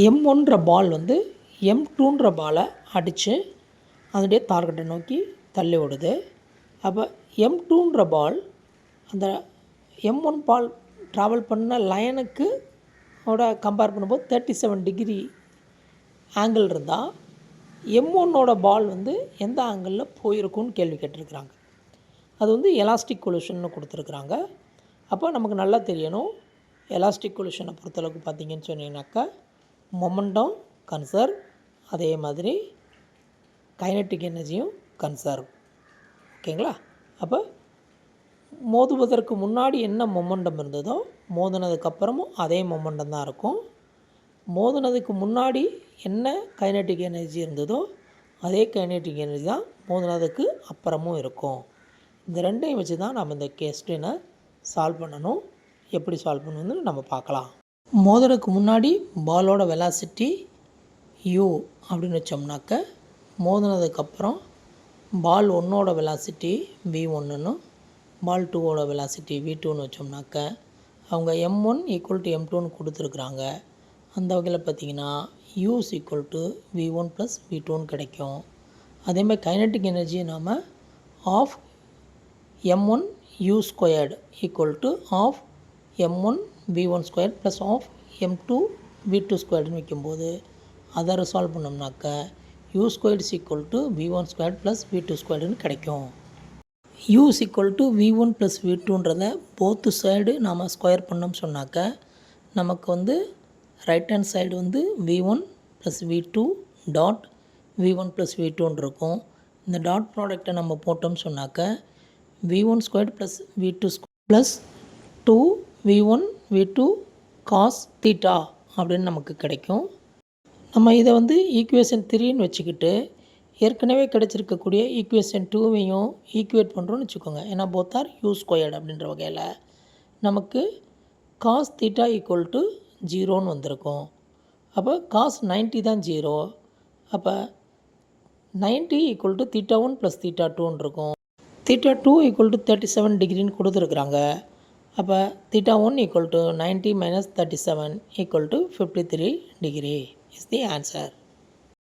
M1ன்ற பால் வந்து M2ன்ற பாலை அடித்து அதனுடைய டார்கெட்டை நோக்கி தள்ளி விடுது. அப்போ M2ன்ற பால் அந்த M1 பால் ட்ராவல் பண்ண லைனுக்கு கம்பேர் பண்ணும்போது 37 டிகிரி ஆங்கிள் இருந்தால் M1ஓட பால் வந்து எந்த ஆங்கிளில் போயிருக்குன்னு கேள்வி கேட்டிருக்கிறாங்க. அது வந்து எலாஸ்டிக் கொலிஷன்னு கொடுத்துருக்குறாங்க. அப்போ நமக்கு நல்லா தெரியணும், எலாஸ்டிக் கொலிஷனை பொறுத்தளவுக்கு பார்த்திங்கன்னு சொன்னீங்கன்னாக்கா மொமெண்டம் கன்சர்வ், அதே மாதிரி கைனட்டிக் எனர்ஜியும் கன்சர்வ். ஓகேங்களா? அப்போ மோதுவதற்கு முன்னாடி என்ன மொமெண்டம் இருந்ததோ மோதினதுக்கப்புறமும் அதே மொமெண்டம் தான் இருக்கும். மோதினதுக்கு முன்னாடி என்ன கைனட்டிக் எனர்ஜி இருந்ததோ அதே கைனட்டிக் எனர்ஜி தான் மோதினதுக்கு அப்புறமும் இருக்கும். இந்த ரெண்டையும் வச்சு தான் நம்ம இந்த கொஸ்டினை சால்வ் பண்ணணும். எப்படி சால்வ் பண்ணணும்னு நம்ம பார்க்கலாம். மோதுறதுக்கு முன்னாடி பாலோட வெலாசிட்டி u அப்படின்னு வச்சோம்னாக்க, மோதினதுக்கப்புறம் பால் 1ஓட வெலாசிட்டி v1ன்னு பால் 2ஓட வெலாசிட்டி v2ன்னு வச்சோம்னாக்க, அவங்க m1 = m2ன்னு கொடுத்துருக்குறாங்க. அந்த வகையில் பார்த்திங்கன்னா u = v1 + v2ன்னு கிடைக்கும். அதேமாதிரி கைனட்டிக் எனர்ஜி நாம் half m1 u² = half m1 v1² + half m2 v2²ன்னு வைக்கும்போது அதை ரிசால்வ் பண்ணோம்னாக்க u² = v1² + v2²ன்னு கிடைக்கும். u = v1 + v2ன்றதை போத்து சைடு நாம் ஸ்கொயர் பண்ணோம்னு சொன்னாக்க நமக்கு வந்து ரைட் ஹேண்ட் சைடு வந்து v1 + v2 டாட் v1 + v2ன்னு இருக்கும். இந்த டாட் ப்ராடக்டை நம்ம போட்டோம்னு சொன்னாக்க v1² + v2² + 2v1 v2 cos θ அப்படின்னு நமக்கு கிடைக்கும். நம்ம இதை வந்து ஈக்குவேஷன் 3ன்னு வச்சுக்கிட்டு ஏற்கனவே கிடச்சிருக்கக்கூடிய ஈக்குவேஷன் 2வையும் ஈக்குவேட் பண்ணுறோன்னு வச்சுக்கோங்க. ஏன்னா போத் ஆர் u² அப்படின்ற வகையில் நமக்கு cos θ = 0ன்னு வந்திருக்கும். அப்போ cos 90 தான் 0. அப்போ 90 = θ1 + θ2ன்னு இருக்கும். θ2 = 37 டிகிரின்னு கொடுத்துருக்குறாங்க. அப்போ θ1 = 90 - 37 = 53 டிகிரி இஸ் தி ஆன்சர்.